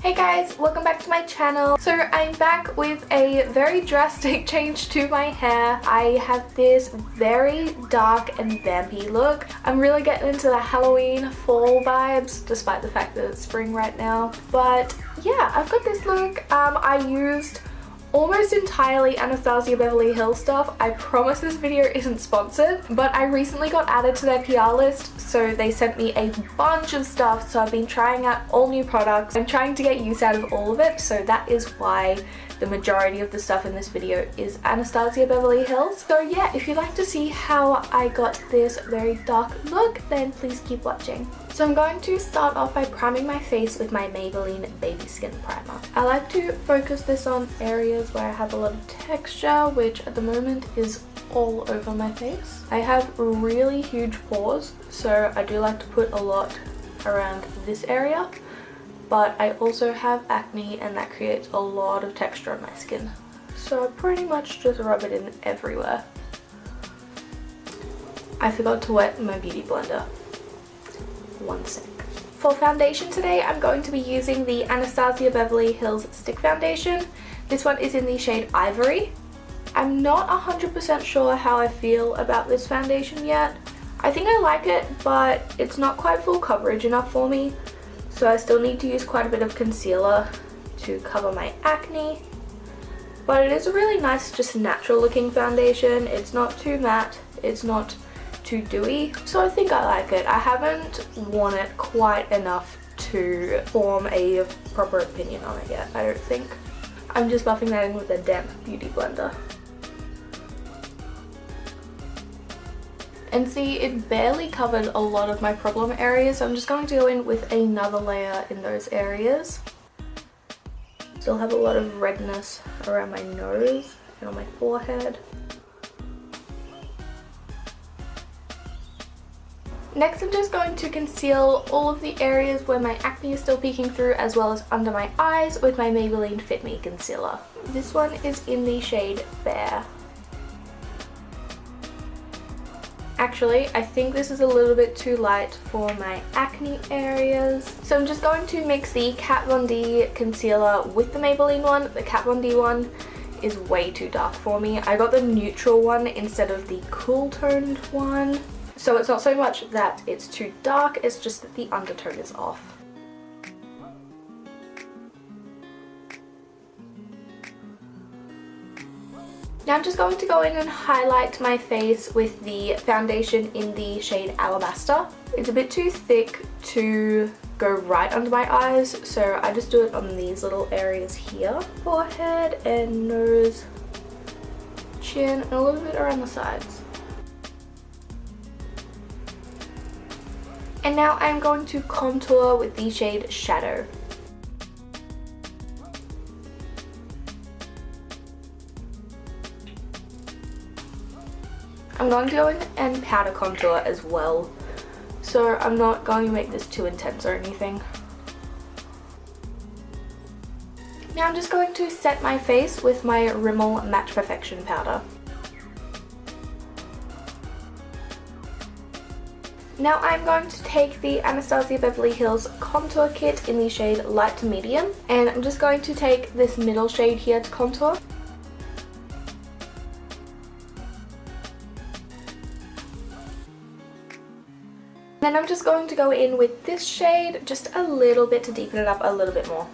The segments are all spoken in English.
Hey guys, welcome back to my channel. So I'm back with a very drastic change to my hair. I have this very dark and vampy look. I'm really getting into the Halloween fall vibes despite the fact that it's spring right now. But yeah, I've got this look. I used almost entirely Anastasia Beverly Hills stuff. I promise this video isn't sponsored, but I recently got added to their PR list, so they sent me a bunch of stuff. So I've been trying out all new products. I'm trying to get use out of all of it, so that is why the majority of the stuff in this video is Anastasia Beverly Hills. So yeah, if you'd like to see how I got this very dark look, then please keep watching. So I'm going to start off by priming my face with my Maybelline Baby Skin Primer. I like to focus this on areas where I have a lot of texture, which at the moment is all over my face. I have really huge pores, so I do like to put a lot around this area. But I also have acne and that creates a lot of texture on my skin. So I pretty much just rub it in everywhere. I forgot to wet my beauty blender. One sec. For foundation today, I'm going to be using the Anastasia Beverly Hills Stick Foundation. This one is in the shade Ivory. I'm not 100% sure how I feel about this foundation yet. I think I like it, but it's not quite full coverage enough for me. So I still need to use quite a bit of concealer to cover my acne. But it is a really nice, just natural looking foundation. It's not too matte, it's not too dewy. So I think I like it. I haven't worn it quite enough to form a proper opinion on it yet, I don't think. I'm just buffing that in with a damp beauty blender. And see, it barely covered a lot of my problem areas, so I'm just going to go in with another layer in those areas. Still have a lot of redness around my nose and on my forehead. Next, I'm just going to conceal all of the areas where my acne is still peeking through, as well as under my eyes, with my Maybelline Fit Me concealer. This one is in the shade Fair. Actually, I think this is a little bit too light for my acne areas. So I'm just going to mix the Kat Von D concealer with the Maybelline one. The Kat Von D one is way too dark for me. I got the neutral one instead of the cool toned one. So it's not so much that it's too dark, it's just that the undertone is off. Now I'm just going to go in and highlight my face with the foundation in the shade Alabaster. It's a bit too thick to go right under my eyes, so I just do it on these little areas here. Forehead and nose, chin, and a little bit around the sides. And now I'm going to contour with the shade Shadow. I'm going to go in and powder contour as well, so I'm not going to make this too intense or anything. Now I'm just going to set my face with my Rimmel Matte Perfection powder. Now I'm going to take the Anastasia Beverly Hills contour kit in the shade Light to Medium, and I'm just going to take this middle shade here to contour. Then I'm just going to go in with this shade just a little bit to deepen it up a little bit more.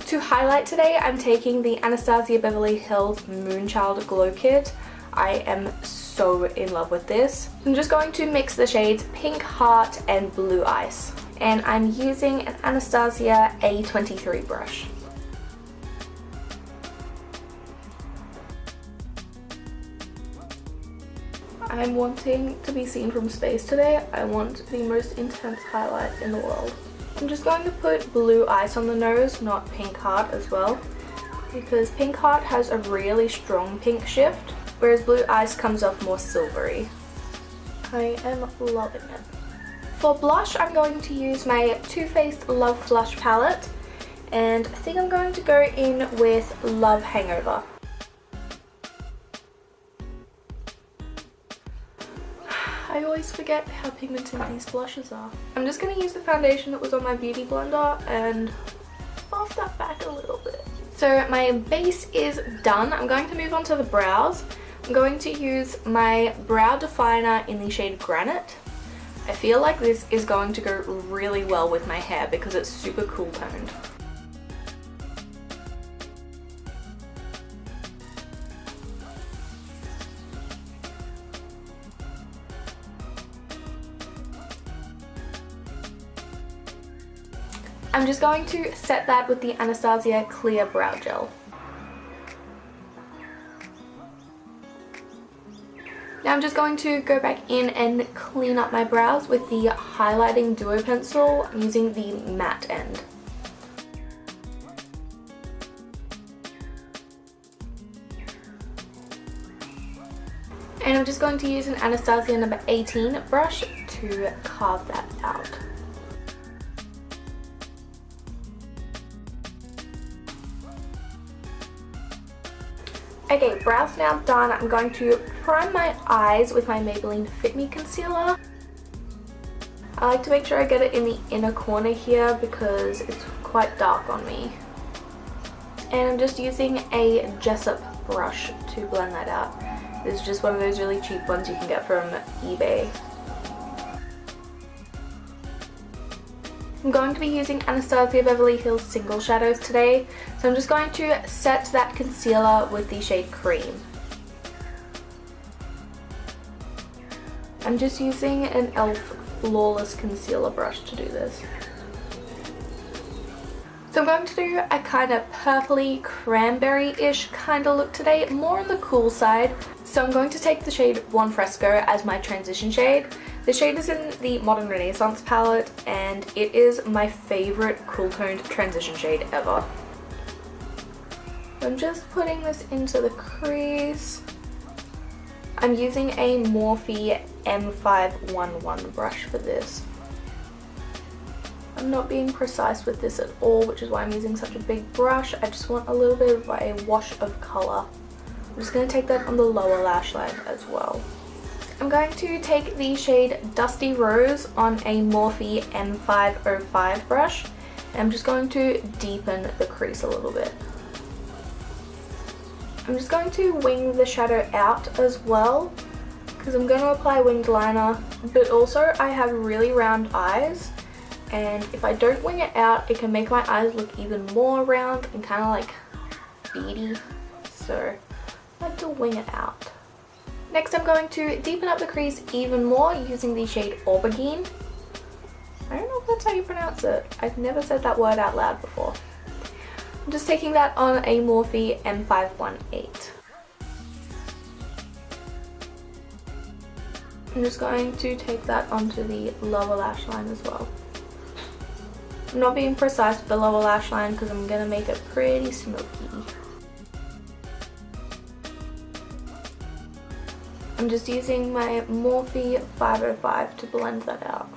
To highlight today, I'm taking the Anastasia Beverly Hills Moonchild Glow Kit. I am so in love with this. I'm just going to mix the shades Pink Heart and Blue Ice. And I'm using an Anastasia A23 brush. I'm wanting to be seen from space today. I want the most intense highlight in the world. I'm just going to put Blue Ice on the nose, not Pink Heart as well, because Pink Heart has a really strong pink shift, whereas Blue Ice comes off more silvery. I am loving it. For blush, I'm going to use my Too Faced Love Flush palette, and I think I'm going to go in with Love Hangover. I always forget how pigmented these blushes are. I'm just going to use the foundation that was on my beauty blender and buff that back a little bit. So my base is done. I'm going to move on to the brows. I'm going to use my brow definer in the shade Granite. I feel like this is going to go really well with my hair because it's super cool toned. I'm just going to set that with the Anastasia Clear Brow Gel. Now I'm just going to go back in and clean up my brows with the highlighting duo pencil using the matte end. And I'm just going to use an Anastasia number 18 brush to carve that out. Okay, brows now done. I'm going to prime my eyes with my Maybelline Fit Me Concealer. I like to make sure I get it in the inner corner here because it's quite dark on me. And I'm just using a Jessup brush to blend that out. This is just one of those really cheap ones you can get from eBay. I'm going to be using Anastasia Beverly Hills Single Shadows today, so I'm just going to set that concealer with the shade Cream. I'm just using an e.l.f. Flawless Concealer brush to do this. So I'm going to do a kind of purpley cranberry-ish kind of look today, more on the cool side. So I'm going to take the shade Buon Fresco as my transition shade. The shade is in the Modern Renaissance palette and it is my favorite cool toned transition shade ever. I'm just putting this into the crease. I'm using a Morphe M511 brush for this. I'm not being precise with this at all, which is why I'm using such a big brush. I just want a little bit of a wash of colour. I'm just going to take that on the lower lash line as well. I'm going to take the shade Dusty Rose on a Morphe M505 brush, and I'm just going to deepen the crease a little bit. I'm just going to wing the shadow out as well, because I'm going to apply winged liner, but also I have really round eyes, and if I don't wing it out, it can make my eyes look even more round and kind of like beady, so I like to wing it out. Next, I'm going to deepen up the crease even more using the shade Aubergine. I don't know if that's how you pronounce it. I've never said that word out loud before. I'm just taking that on a Morphe M518. I'm just going to take that onto the lower lash line as well. I'm not being precise with the lower lash line because I'm going to make it pretty smoky. I'm just using my Morphe 505 to blend that out.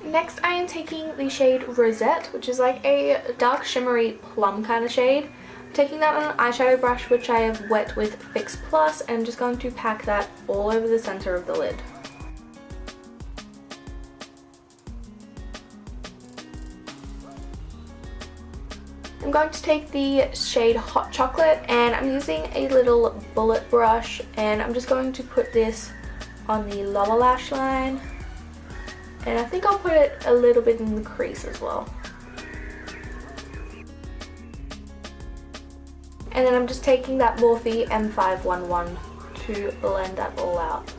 Next, I am taking the shade Rosette, which is like a dark shimmery plum kind of shade. I'm taking that on an eyeshadow brush, which I have wet with Fix Plus, and I'm just going to pack that all over the center of the lid. I'm going to take the shade Hot Chocolate, and I'm using a little bullet brush, and I'm just going to put this on the lower lash line, and I think I'll put it a little bit in the crease as well. And then I'm just taking that Morphe M511 to blend that all out.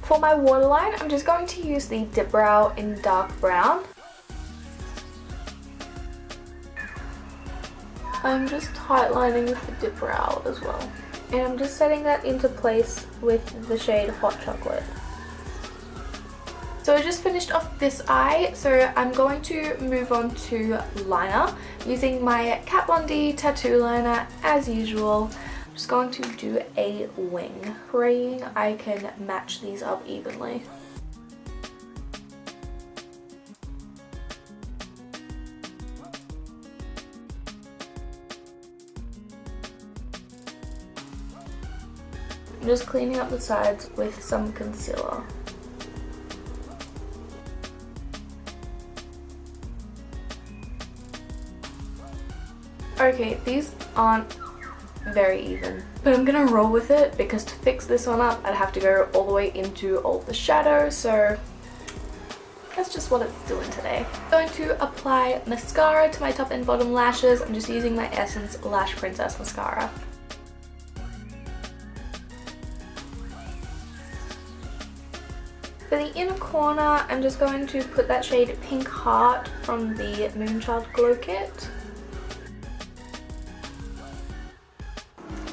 For my waterline, I'm just going to use the Dip Brow in dark brown. I'm just tightlining with the Dip Brow as well. And I'm just setting that into place with the shade Hot Chocolate. So I just finished off this eye, so I'm going to move on to liner using my Kat Von D tattoo liner as usual. I'm just going to do a wing, praying I can match these up evenly. I'm just cleaning up the sides with some concealer. Okay, these aren't very even, but I'm gonna roll with it because to fix this one up I'd have to go all the way into all the shadow, so that's just what it's doing today. I'm going to apply mascara to my top and bottom lashes. I'm just using my Essence Lash Princess mascara. For the inner corner, I'm just going to put that shade Pink Heart from the Moonchild Glow Kit.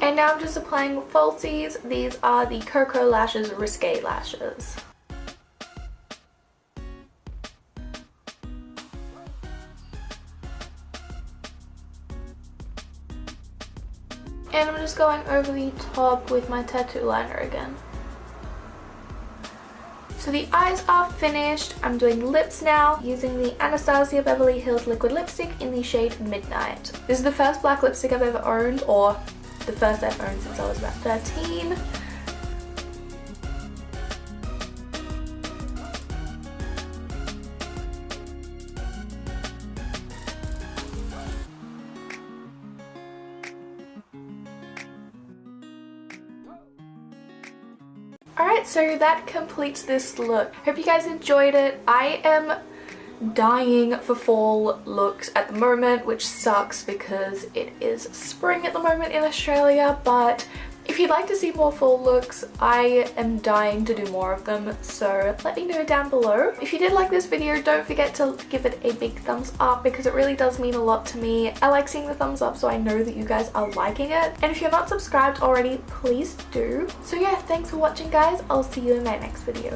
And now I'm just applying falsies. These are the Coco Lashes Risque Lashes. And I'm just going over the top with my tattoo liner again. So the eyes are finished. I'm doing lips now using the Anastasia Beverly Hills Liquid Lipstick in the shade Midnight. This is the first black lipstick I've ever owned, or the first I've owned since I was about 13. Alright, so that completes this look. Hope you guys enjoyed it. I am dying for fall looks at the moment, which sucks because it is spring at the moment in Australia, but if you'd like to see more fall looks, I am dying to do more of them, so let me know down below. If you did like this video, don't forget to give it a big thumbs up because it really does mean a lot to me. I like seeing the thumbs up so I know that you guys are liking it. And if you're not subscribed already, please do. So yeah, thanks for watching guys. I'll see you in my next video.